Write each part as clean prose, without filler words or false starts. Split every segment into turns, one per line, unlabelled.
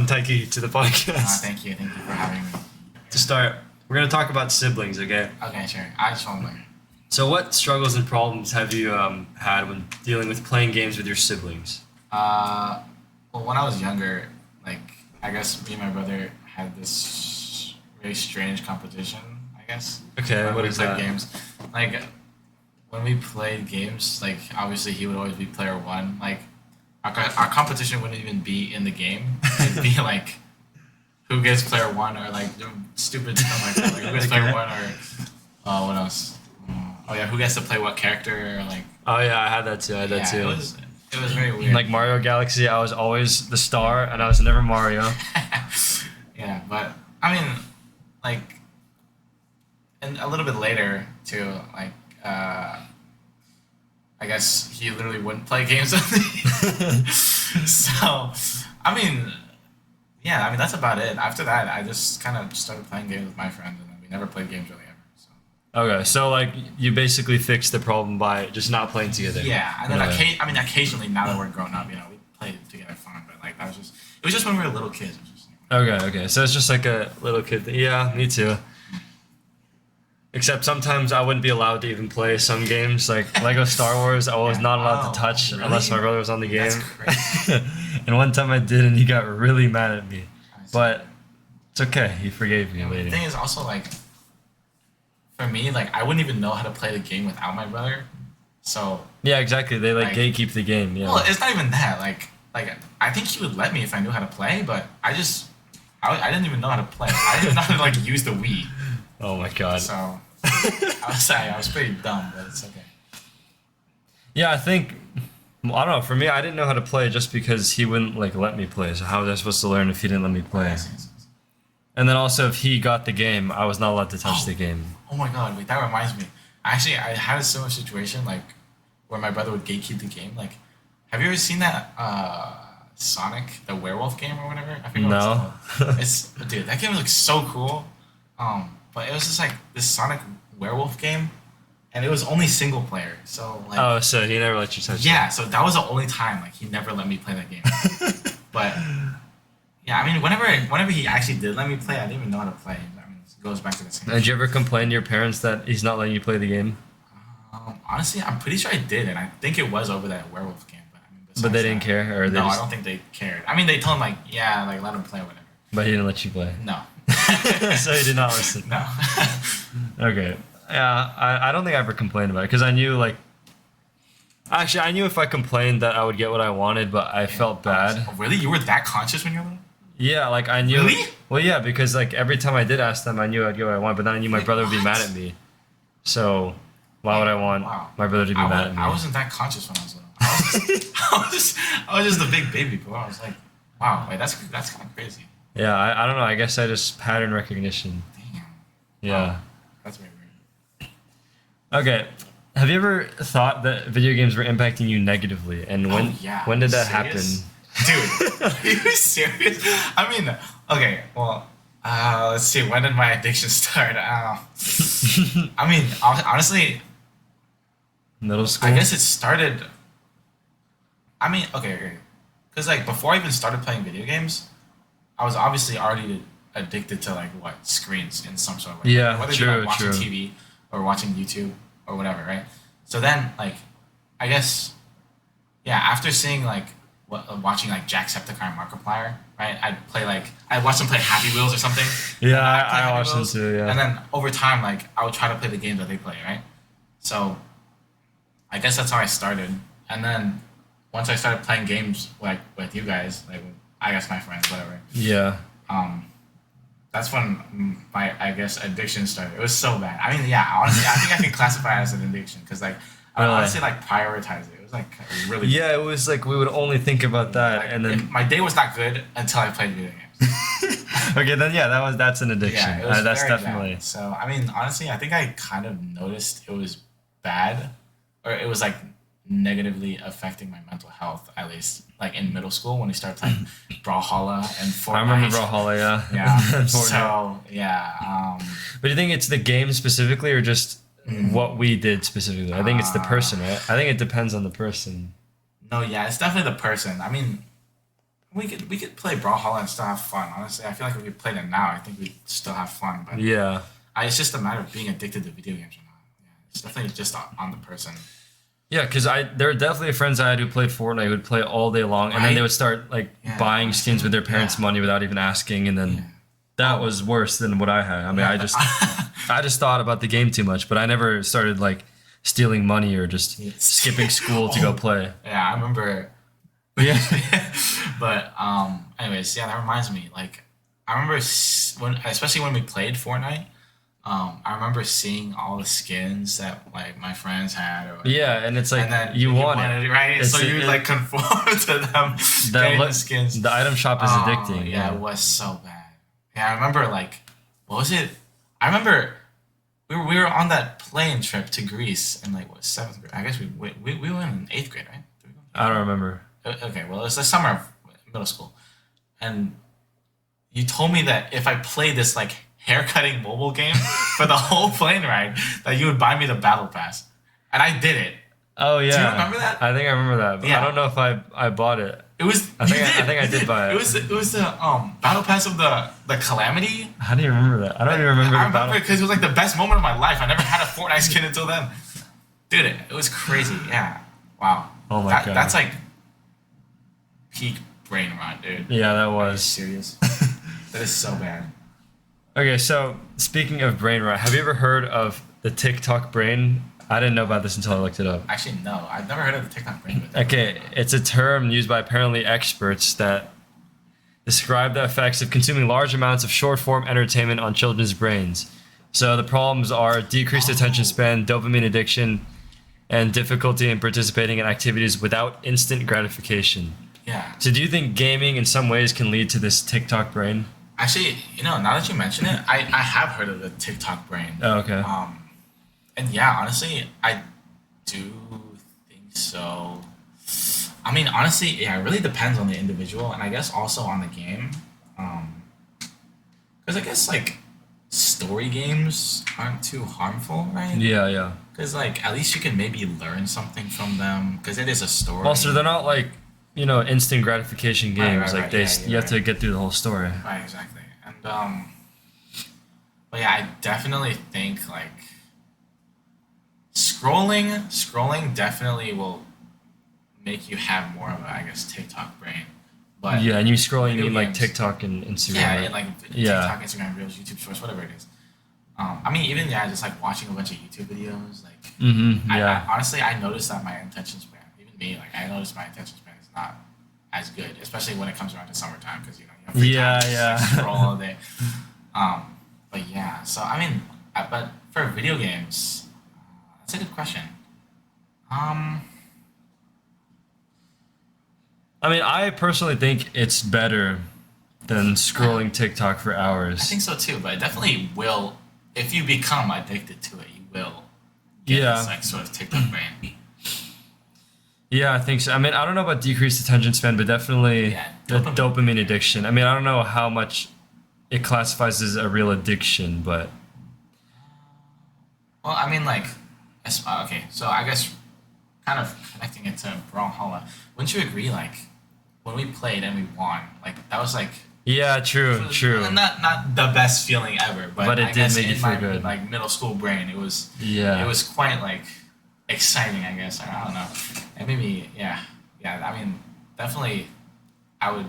welcome Taiki to the podcast.
Thank you for having me.
To start, we're going to talk about siblings, okay?
Okay, sure. I just want to learn.
So what struggles and problems have you had when dealing with playing games with your siblings?
Well, when I was younger, like, I guess me and my brother had this very strange competition, I guess.
Okay,
when
what
we
is
played
that?
Games. Like, when we played games, like, obviously he would always be player one. Like, our competition wouldn't even be in the game. It'd be, like, who gets player one, or, like, stupid stuff like that. Like, who gets player one, or, what else? Oh, yeah, who gets to play what character, or, like...
Oh yeah, I had that too.
It was very weird.
Like Mario Galaxy, I was always the star, and I was never Mario.
Yeah, but I mean, like, and a little bit later too. Like, I guess he literally wouldn't play games with me. So, I mean, yeah, I mean that's about it. After that, I just kind of started playing games with my friends, and we never played games really ever. So.
Okay, so like you basically fixed the problem by just not playing together.
Yeah, and then occasionally, now that we're grown up, we play together fun. But like it was just when we were little kids. It was just,
Okay. So it's just like a little kid thing. Yeah, me too. Except sometimes I wouldn't be allowed to even play some games. Like Lego Star Wars, I was not allowed to touch
really?
unless my brother was on the game.
That's crazy.
And one time I did, and he got really mad at me. But it's okay. He forgave me later.
The thing is also, like, for me, like, I wouldn't even know how to play the game without my brother. So...
Yeah, exactly. They, like gatekeep the game, yeah.
Well, it's not even that. Like I think he would let me if I knew how to play, but I didn't even know how to play. I didn't even know how to, like, use the Wii.
Oh, my God.
So... I was pretty dumb, but it's okay.
Yeah, I think... I don't know. For me, I didn't know how to play just because he wouldn't, like, let me play. So how was I supposed to learn if he didn't let me play?
Yes.
And then also, if he got the game, I was not allowed to touch the game.
Oh my God! Wait, that reminds me. Actually, I had a similar situation, like, where my brother would gatekeep the game. Like, have you ever seen that Sonic, the werewolf game or whatever? I forget
No.
what it's called. Dude, that game looks so cool. But it was just like this Sonic werewolf game, and it was only single player. So like.
Oh, so he never let you touch it.
Yeah, so that was the only time like he never let me play that game. But yeah, I mean, whenever he actually did let me play, I didn't even know how to play. I mean, it goes back to the same.
Did you ever complain to your parents that he's not letting you play the game?
Honestly, I'm pretty sure I did, and I think it was over that werewolf game. But I mean,
But they didn't care, or they
no,
just...
I don't think they cared. I mean, they told him like, yeah, like let him play whatever.
But he didn't let you play.
No.
So he did not listen.
No.
Okay. Yeah, I don't think I ever complained about it because I knew like. Actually, I knew if I complained that I would get what I wanted, but I felt bad.
Oh, really? You were that conscious when you were little?
Yeah, like I knew.
Really?
Well, yeah, because like every time I did ask them, I knew I'd get what I wanted, but then I knew my brother would be mad at me. So why would I want my brother to be mad at me?
I wasn't that conscious when I was little. I was just a big baby boy. I was like, wow, wait, that's kind of crazy.
Yeah, I don't know. I guess I just pattern recognition.
Damn.
Yeah.
Wow. That's very weird.
Okay. Have you ever thought that video games were impacting you negatively? And when did that happen?
Dude, are you serious? I mean, okay, well, let's see. When did my addiction start? I mean, honestly,
Middle school?
I guess it started... I mean, okay. Because, like, before I even started playing video games, I was obviously already addicted to, like, screens in some sort of way.
Yeah,
whether
true,
it be, like, watching
true.
TV or watching YouTube or whatever, right? So then, like, I guess, yeah, after seeing, like, watching, like, Jacksepticeye and Markiplier, right? I'd watch them play Happy Wheels or something.
Yeah, I watched them too, yeah.
And then, over time, like, I would try to play the games that they play, right? So, I guess that's how I started. And then, once I started playing games, like, with you guys, like, I guess my friends, whatever.
Yeah.
That's when my, I guess, addiction started. It was so bad. I mean, yeah, honestly, I think I can classify it as an addiction because, like, I would honestly, like, prioritize it. It was, like, really
Yeah, it was like we would only think about that,
like,
and then...
my day was not good until I played video games.
Okay, then yeah, that's an addiction.
Yeah, it was
That's
very
definitely...
bad. So, I mean, honestly, I think I kind of noticed it was bad, or it was, like, negatively affecting my mental health, at least, like, in middle school when we started playing Brawlhalla and Fortnite.
I remember Brawlhalla, yeah.
Yeah. So, yeah.
But do you think it's the game specifically, or just what we did specifically? I think it's the person, right? I think it depends on the person.
No, yeah, it's definitely the person. I mean, we could play Brawlhalla and still have fun. Honestly, I feel like if we played it now, I think we'd still have fun. But
Yeah.
it's just a matter of being addicted to video games or not. Yeah, it's definitely just on the person.
Yeah, because there were definitely friends I had who played Fortnite who would play all day long, and then they would start like buying skins with their parents' money without even asking, and then that was worse than what I had. I mean, I just thought about the game too much, but I never started like stealing money or just skipping school to go play.
Yeah, I remember.
Yeah.
But anyways, yeah, that reminds me. Like, I remember especially when we played Fortnite. I remember seeing all the skins that like my friends had.
Yeah, and it's like
and then
you want it,
right? So you like conform to them getting the skins.
The item shop is addicting.
Yeah, it was so bad. Yeah, I remember like, what was it? I remember we were on that plane trip to Greece in like what 7th grade. I guess we went in 8th grade, right?
I don't remember.
Okay, well, it was the summer of middle school, and you told me that if I played this like haircutting mobile game for the whole plane ride, that you would buy me the battle pass, and I did it.
Oh yeah,
do you remember that?
I think I remember that. But yeah. I don't know if I bought it.
It was.
I think I did buy it.
It was the battle pass of the Calamity.
How do you remember that? I don't even remember.
I remember because it was like the best moment of my life. I never had a Fortnite skin until then. Dude, it was crazy. Yeah. Wow.
Oh my god.
That's like peak brain rot, dude.
Yeah, that was.
Are you serious? That is so bad.
Okay, so speaking of brain rot, have you ever heard of the TikTok brain? I didn't know about this until I looked it up.
Actually, no. I've never heard of the TikTok brain.
Okay, it's a term used by apparently experts that describe the effects of consuming large amounts of short-form entertainment on children's brains. So the problems are decreased attention span, dopamine addiction, and difficulty in participating in activities without instant gratification.
Yeah.
So do you think gaming in some ways can lead to this TikTok brain?
Actually, now that you mention it, I have heard of the TikTok brain.
Oh, okay.
And yeah, honestly, I do think so. I mean, honestly, yeah, it really depends on the individual, and I guess also on the game. Because I guess like story games aren't too harmful, right?
Yeah, yeah.
Because like at least you can maybe learn something from them, because it is a story.
Also, they're not like instant gratification games.
Right.
You have to get through the whole story.
Right, exactly. And but yeah, I definitely think like scrolling definitely will make you have more of a, I guess, TikTok brain. But
yeah, and you scrolling, you mean like TikTok and Instagram.
Yeah,
right?
like TikTok, Instagram Reels, YouTube Shorts, whatever it is. I mean, even just like watching a bunch of YouTube videos, like I honestly, I noticed that my attention span, even me, like I noticed my attention span is not as good, especially when it comes around to summertime, because you have free time to just, like, scroll all day. But yeah, so I mean, but for video games, that's a good question.
I mean, I personally think it's better than scrolling TikTok for hours.
I think so too, but it definitely will. If you become addicted to it, you will get this like sort of TikTok brain.
Yeah, I think so. I mean, I don't know about decreased attention span, but definitely the dopamine addiction. I mean, I don't know how much it classifies as a real addiction, but...
Well, I mean, like... Okay, so I guess kind of connecting it to Brawlhalla, wouldn't you agree, like, when we played and we won, like, that was, like...
Yeah, true.
Not the best feeling ever, but
it did make you feel good.
Like, middle school brain, it was...
Yeah.
It was quite, like, exciting, I guess. I don't know. And maybe, yeah, I mean, definitely, I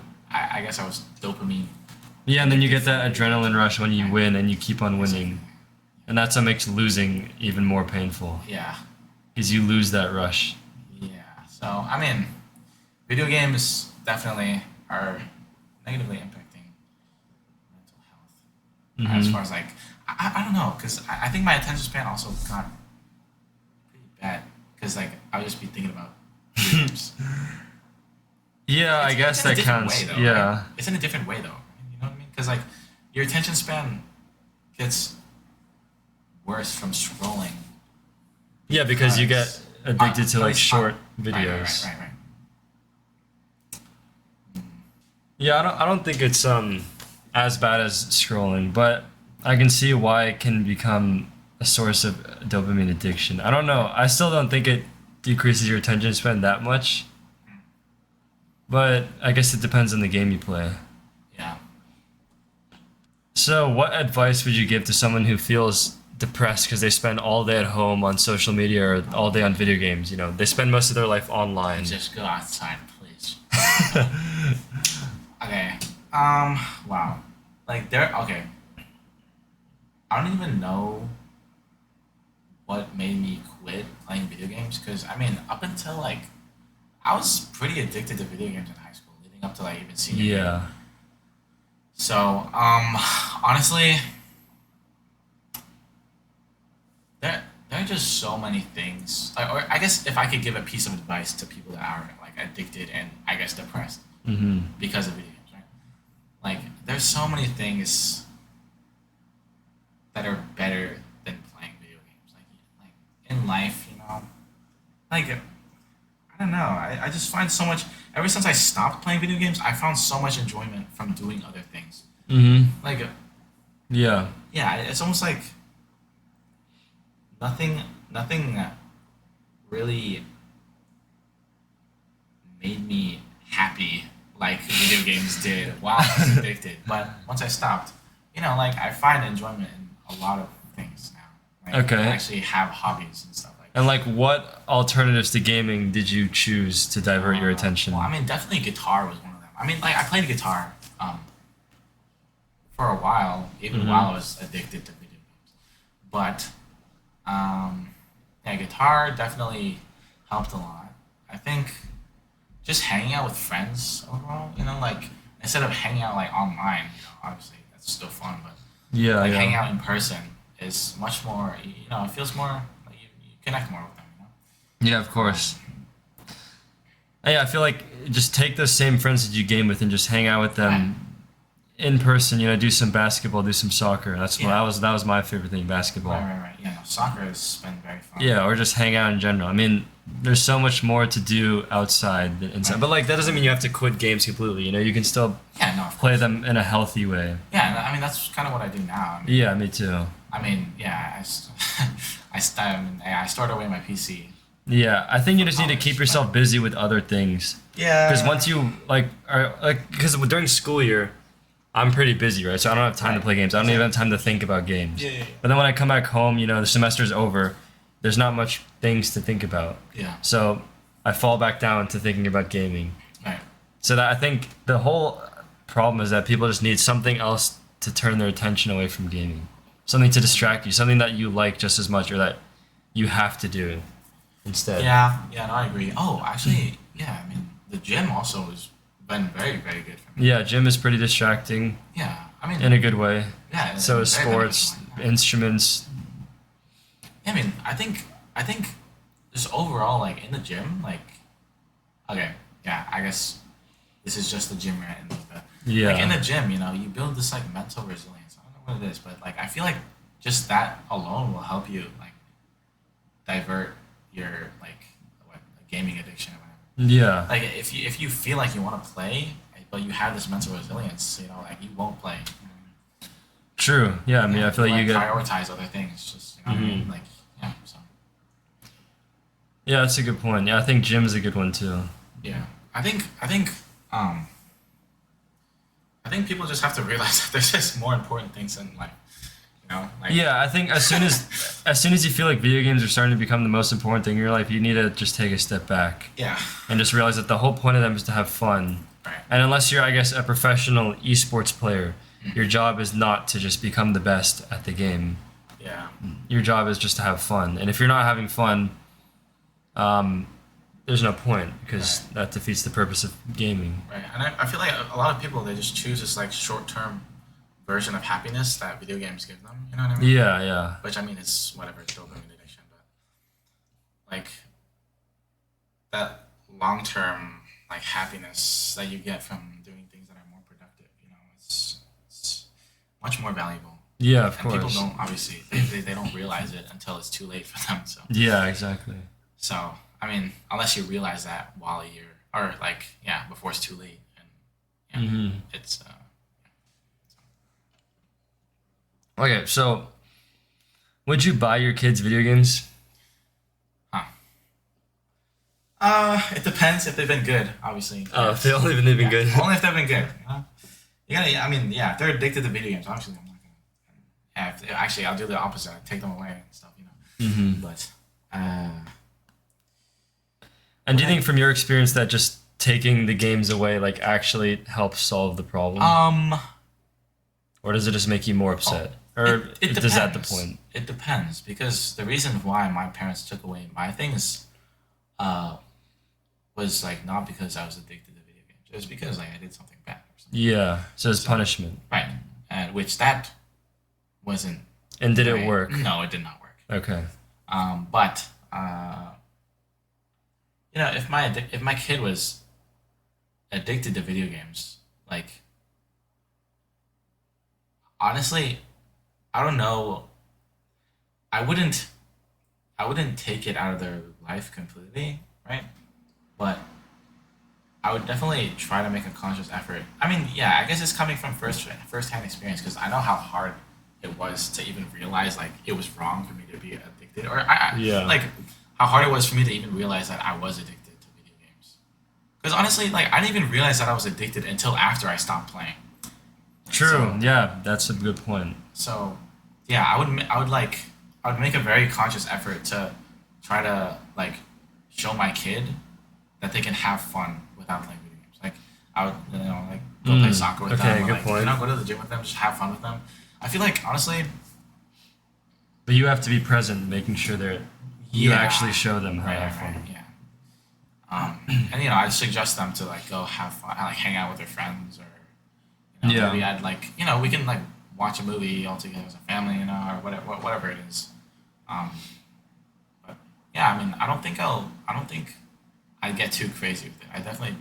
guess I was dopamine.
Yeah, and then you get that adrenaline rush when you win and you keep on winning. And that's what makes losing even more painful.
Yeah.
Because you lose that rush.
Yeah. So, I mean, video games definitely are negatively impacting mental health. As far as, like, I don't know, because I think my attention span also got pretty bad. Because, like, I would just be thinking about games.
Yeah, I guess that counts.
Way, though,
yeah.
Right? It's in a different way, though. You know what I mean? Because, like, your attention span gets worse from scrolling.
Yeah, because you get addicted to, like, short videos.
Right.
Yeah, I don't think it's as bad as scrolling, but I can see why it can become a source of dopamine addiction. I don't know. I still don't think it decreases your attention span that much. But I guess it depends on the game you play.
Yeah.
So, what advice would you give to someone who feels depressed because they spend all day at home on social media or all day on video games? You know, they spend most of their life online.
Just go outside, please. Okay. Wow. Like there. Okay. I don't even know what made me quit playing video games because I mean, up until like I was pretty addicted to video games in high school, leading up to like even senior year.
Yeah.
So, honestly, there are just so many things. Or I guess if I could give a piece of advice to people that are like addicted and I guess depressed
Mm-hmm.
because of video games, right? Like, there's so many things that are better than playing video games. Like in life, you know, like I don't know. I just find so much. Ever since I stopped playing video games, I found so much enjoyment from doing other things.
Mm-hmm.
Like,
Yeah.
yeah, it's almost like nothing really made me happy like video games did while I was addicted. But once I stopped, you know, like I find enjoyment in a lot of things now. Like I
Okay.
actually have hobbies and stuff like that.
And like, what alternatives to gaming did you choose to divert your attention?
Well, I mean, definitely guitar was one of them. I mean, like I played guitar for a while, even
Mm-hmm.
while I was addicted to video games. But yeah, guitar definitely helped a lot. I think just hanging out with friends overall, you know, like instead of hanging out like online, you know, obviously that's still fun, but
Yeah,
like hanging
yeah.
out in person is much more, you know, it feels more like you connect more with them, you know.
Yeah, of course. Yeah, I feel like just take those same friends that you game with and just hang out with
Right.
them in person. You know, do some basketball, do some soccer. That's what
Yeah.
that was my favorite thing, basketball.
Right. Yeah, no, soccer has been very fun.
Yeah, or just hang out in general. I mean, there's so much more to do outside than inside.
Right.
But like that doesn't mean you have to quit games completely. You know, you can still
Yeah, no, of
play
course.
them in a healthy way.
Yeah, I mean that's kind of what I do now.
Yeah, me too.
Yeah, I stored away my PC.
Yeah, I think you just need to
College,
keep yourself busy with other things.
Yeah.
Because once you like are like because during school year, I'm pretty busy, right? So I don't have time to
Right.
play games. I don't even have time to think about games.
Yeah.
But then when I come back home, you know, the semester's over. There's not much things to think about.
Yeah.
So I fall back down to thinking about gaming.
Right.
So that I think the whole problem is that people just need something else to turn their attention away from gaming. Something to distract you, something that you like just as much or that you have to do instead.
Yeah. No, I agree. Oh, actually, yeah. I mean, the gym also has been very, very good for me.
Yeah, gym is pretty distracting
Yeah. I mean,
in a good way.
yeah.
So is
very
sports,
beneficial.
instruments.
I mean, I think just overall, like in the gym, like, okay, yeah. I guess this is just the gym right in but like in
Yeah.
the gym, you know, you build this like mental resilience. I don't know what it is, but like I feel like just that alone will help you like divert your like what gaming addiction or whatever.
Yeah.
Like if you feel like you want to play, but you have this mental resilience, you know, like you won't play. You know?
True. Yeah, I mean, I feel like you get.
prioritize other things. Just you know, what I mean? Like yeah. So
Yeah, that's a good point. Yeah, I think gym is a good one too.
yeah, um I think people just have to realize that there's just more important things in life. You know, like
Yeah, I think as soon as you feel like video games are starting to become the most important thing in your life, you need to just take a step back
yeah,
and just realize that the whole point of them is to have fun.
right,
And unless you're, I guess, a professional esports player, your job is not to just become the best at the game.
yeah,
Your job is just to have fun. And if you're not having fun, there's no point because
Right.
that defeats the purpose of gaming.
right. And I feel like a lot of people they just choose this like short term version of happiness that video games give them. You know what I mean?
Yeah, yeah.
Which I mean, it's whatever, it's dopamine addiction, but like that long term like happiness that you get from doing things that are more productive, you know, it's much more valuable.
Yeah, of
And people
course.
don't obviously they don't realize it until it's too late for them.
Yeah, exactly.
So I mean, unless you realize that while you're or like yeah before it's too late, and yeah,
hmm
it's
Okay, so would you buy your kids video games?
huh. It depends if they've been good, obviously.
Oh, if they only they've been good.
Only if they've been good. You gotta. I mean, yeah, if they're addicted to video games, obviously I'm not gonna. Yeah, actually, I'll do the opposite. I take them away and stuff, But.
And do you think, from your experience, that just taking the games away like actually helps solve the problem? Or does it just make you more upset? Or is that the point?
It depends, because the reason why my parents took away my things, was like not because I was addicted to video games. It was because like I did something bad or something.
Yeah, so it's punishment.
Right, and which that wasn't.
And did it work?
No, it did not work.
Okay.
But if my kid was addicted to video games, like, honestly, I don't know. I wouldn't take it out of their life completely, right? But I would definitely try to make a conscious effort. I mean, yeah, I guess it's coming from first-hand experience, because I know how hard it was to even realize like it was wrong for me to be addicted, or like how hard it was for me to even realize that I was addicted to video games. Because honestly, like, I didn't even realize that I was addicted until after I stopped playing.
True. So, yeah, that's a good point.
So, yeah, I would make a very conscious effort to try to like show my kid that they can have fun without playing video games. Like, I would, like, go play soccer with them. Or,
good
like,
point.
Go to the gym with them, just have fun with them. I feel like, honestly.
But you have to be present, making sure that you actually show them how to have fun.
Yeah. And I'd suggest them to like go have fun, like hang out with their friends, or maybe I'd like we can like watch a movie all together as a family, or whatever it is. But yeah, I mean, I don't think I'd get too crazy with it. I definitely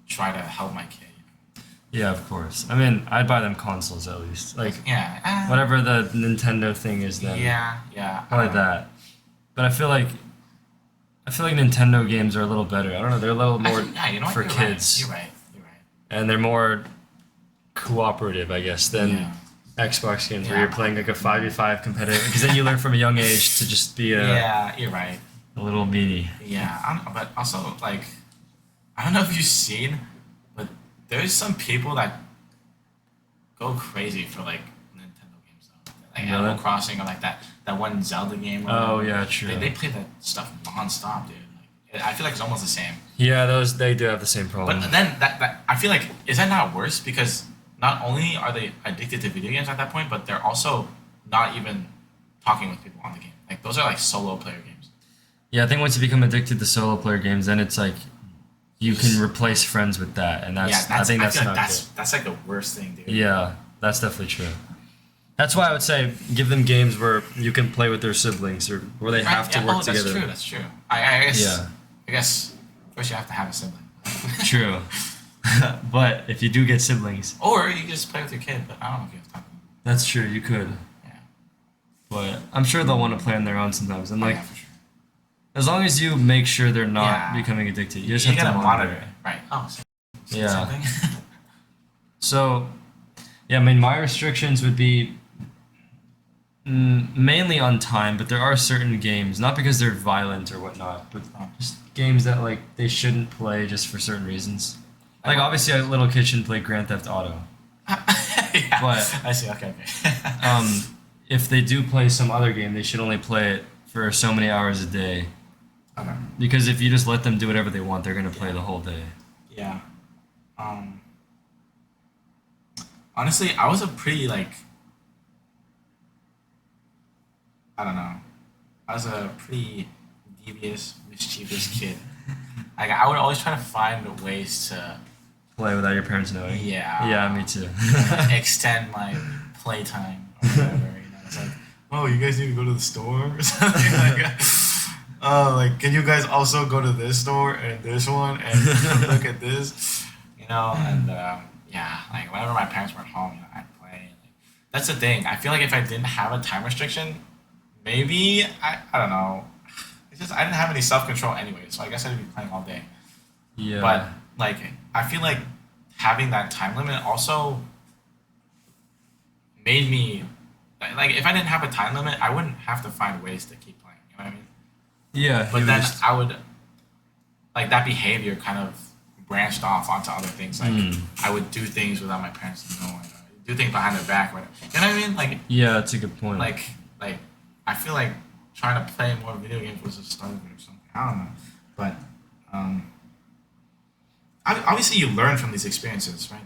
try to help my kid.
Yeah, of course. I mean, I'd buy them consoles at least. Like, whatever the Nintendo thing is then.
Yeah.
Probably that. But I feel like Nintendo games are a little better. I don't know, they're a little more for kids.
You're right.
And they're more cooperative, I guess, than Xbox games where you're playing like a 5v5 competitive. Because then you learn from a young age to just be
you're right.
A little meanie.
Yeah, but also, like, I don't know if you've seen, but there's some people that go crazy for like Nintendo games though, like Animal Crossing, or like that one Zelda game.
Oh yeah, true.
They play that stuff nonstop, dude. Like, I feel like it's almost the same.
Yeah, they do have the same problem.
But then that I feel like, is that not worse? Because not only are they addicted to video games at that point, but they're also not even talking with people on the game. Like, those are like solo player games.
Yeah, I think once you become addicted to solo player games, then it's like you can replace friends with that, and I think that's not good.
That's like the worst thing, dude.
Yeah, that's definitely true. That's why I would say give them games where you can play with their siblings, or where they have to work together.
That's true. I guess first you have to have a sibling.
True. But if you do get siblings,
or you can just play with your kid, but I don't know if you have time.
That's true. You could.
Yeah.
But I'm sure they'll want to play on their own sometimes, and like.
Yeah, for sure.
As long as you make sure they're not becoming addicted, you just have to monitor it.
Right. Oh,
yeah. So, yeah, I mean, my restrictions would be mainly on time, but there are certain games, not because they're violent or whatnot, but just games that like they shouldn't play just for certain reasons. Like, obviously, a little kid shouldn't play Grand Theft Auto.
Yeah. But I see. Okay.
If they do play some other game, they should only play it for so many hours a day.
Okay.
Because if you just let them do whatever they want, they're gonna play the whole day.
Yeah. Honestly, I was a pretty like. I don't know. I was a pretty devious, mischievous kid. Like, I would always try to find ways to
play without your parents knowing.
Yeah.
Yeah, me too.
Extend my playtime or whatever. It's like, oh, you guys need to go to the store or something like that. Oh, like, can you guys also go to this store and this one and look at this? And like, whenever my parents weren't home, I'd play. Like, that's the thing. I feel like if I didn't have a time restriction, maybe I don't know. It's just I didn't have any self-control anyway, so I guess I'd be playing all day.
Yeah.
But like, I feel like having that time limit also made me like, if I didn't have a time limit, I wouldn't have to find ways to keep playing. You know what I mean?
Yeah.
But then I would like that behavior kind of branched off onto other things. Like I would do things without my parents knowing. Do things behind their back. Whatever. You know what I mean? Like
Yeah, that's a good point.
like I feel like trying to play more video games was a start of it or something. I don't know, but obviously you learn from these experiences, right?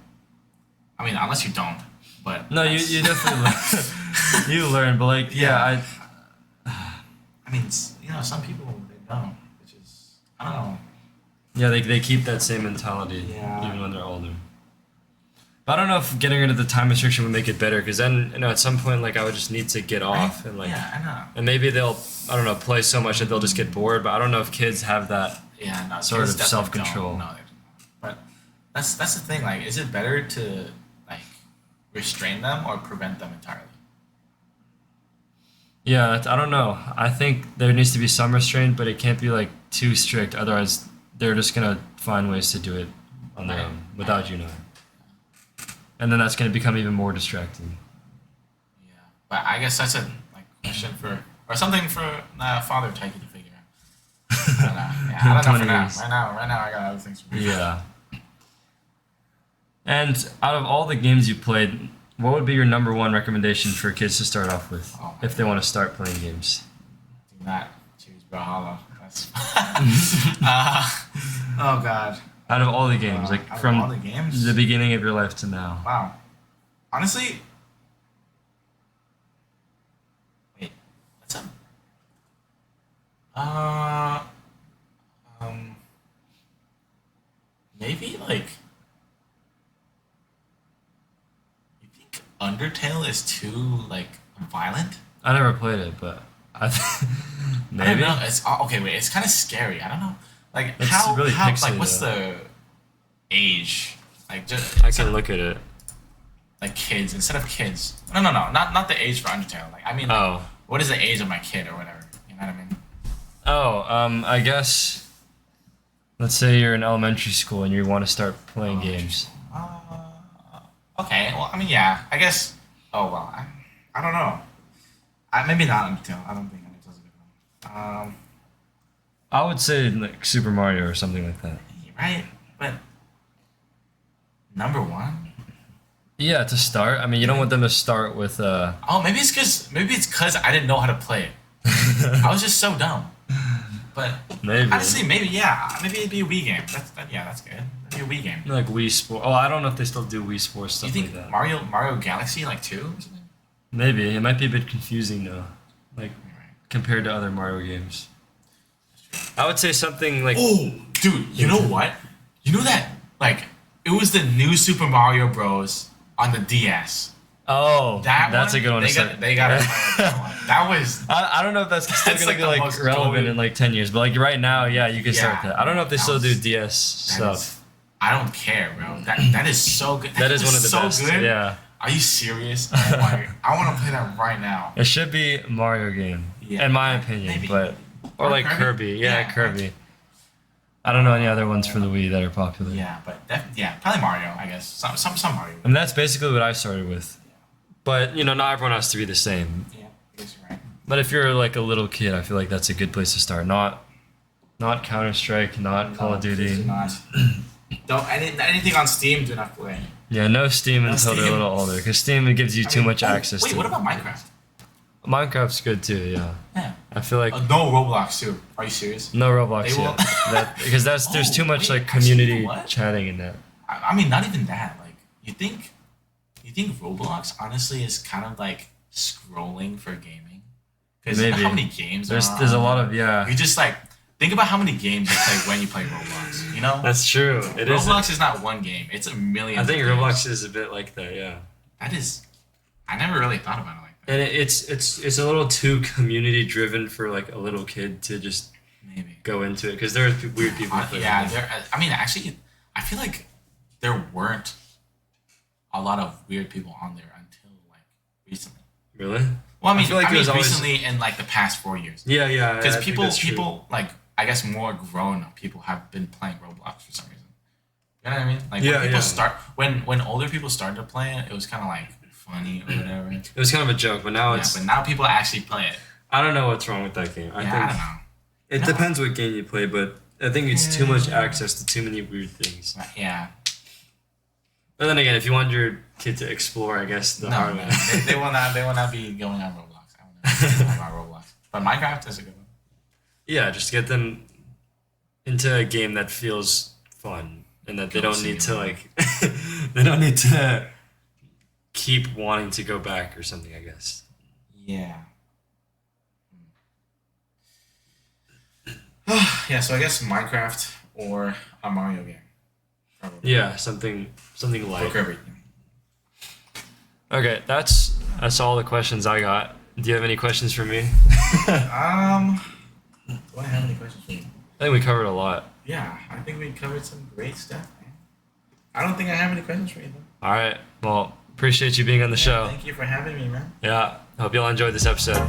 I mean, unless you don't, but
no, you definitely learn. You learn, but like
I mean, some people they don't, which is I don't know.
Yeah, they keep that same mentality even when they're older. But I don't know if getting rid of the time restriction would make it better, because then at some point like I would just need to get off and like
I know.
And maybe they'll play so much that they'll just get bored. But I don't know if kids have that sort of self-control.
No, but that's the thing. Like, is it better to like restrain them or prevent them entirely?
Yeah, I don't know. I think there needs to be some restraint, but it can't be like too strict. Otherwise, they're just gonna find ways to do it on their own without you knowing. And then that's gonna become even more distracting.
Yeah, but I guess that's a question or something for Father Taiki to figure out. I don't know. Yeah, I don't know for now. Right now, I got other things to do.
Yeah. And out of all the games you played, what would be your number one recommendation for kids to start off with if they want to start playing games?
Do not choose Brawlhalla. That's oh God.
Out of all the games, from
all the games?
the beginning of your life to now.
Wow. Honestly, wait. What's up? Maybe like. You think Undertale is too violent?
I never played it, but maybe.
I don't know. It's okay. Wait, it's kind of scary. I don't know. Like
it's
how
really pixely,
what's
though.
the age? Like just
I can look at it.
Like kids instead of kids. No, not the age for Undertale. Like I mean, what is the age of my kid or whatever? You know what I mean?
Oh, I guess. Let's say you're in elementary school and you want to start playing games.
Okay. Well, I mean, yeah. I guess. Oh well. I don't know. Maybe not Undertale. I don't think Undertale's a good one.
I would say like Super Mario or something like that.
Right, but number one.
Yeah, to start. I mean, you don't want them to start with.
Oh, maybe it's because I didn't know how to play it. I was just so dumb. But
maybe
honestly, maybe it'd be a Wii game. That's good. That'd be a Wii game.
Like Wii Sports. Oh, I don't know if they still do Wii Sports stuff
You think
like that.
Mario Galaxy 2 or something?
Maybe it might be a bit confusing though, compared to other Mario games. I would say something like.
Oh, dude! You know what? You know that it was the new Super Mario Bros. On the DS.
Oh, that's a good one.
They got to play that one. That was.
I don't know if that's still gonna be relevant in 10 years, but right now, yeah, you can start that. I don't know if they still do DS stuff.
I don't care, bro. That is so good.
That is one of the best.
Good.
Yeah.
Are you serious? Oh my, I want to play that right now.
It should be a Mario game, in my opinion,
maybe.
or like Kirby. Yeah, Kirby. I don't know any other ones for the Wii that are popular.
Yeah, but probably Mario, I guess. Some Mario.
And that's basically what I started with. But not everyone has to be the same.
Yeah, I guess you're right.
But if you're like a little kid, I feel like that's a good place to start. Not Counter-Strike, not Call of Duty.
Don't anything on Steam. Do not play.
Yeah, no Steam until they're a little older, because Steam gives you too much access.
Wait, what about Minecraft?
Minecraft's good too. Yeah.
Yeah.
I feel like
no Roblox too. Are you serious?
No Roblox yet. Because there's too much community chatting in that.
I mean, not even that. Like, you think Roblox honestly is kind of like scrolling for gaming? Because you know how many games
there's a lot of
You just think about how many games you play when you play Roblox. You know?
That's true.
Roblox is not one game. It's a million.
I think Roblox is a bit like that. Yeah.
That is. I never really thought about it like that.
And it's a little too community driven for a little kid to just
maybe
go into it, because there are weird people.
I mean, actually, I feel like there weren't a lot of weird people on there until recently.
Really?
Well, I mean, recently in the past 4 years.
Yeah.
Because people I guess more grown people have been playing Roblox for some reason. You know what I mean? When people start when older people started to play it, it was kind of funny or whatever. It
was kind of a joke, but now
but now people actually play it.
I don't know what's wrong with that game. I don't know.
It
depends what game you play, but I think it's too much access to too many weird things.
Yeah.
But then again, if you want your kid to explore, I guess the hard way.
They will not. They will not be going on Roblox. I will not be on Roblox. But Minecraft is a good one.
Yeah, just get them into a game that feels fun, and that they don't need to like. They don't need to keep wanting to go back or something. I guess.
Yeah. Yeah. So I guess Minecraft or a Mario game. Probably.
Yeah, something like.
Everything.
Okay, that's all the questions I got. Do you have any questions for me?
Do I have any questions for you?
I think we covered a lot.
Yeah, I think we covered some great stuff, man. I don't think I have any questions for you, though.
All right. Well, appreciate you being on the show.
Thank you for having me, man.
Yeah. Hope y'all enjoyed this episode.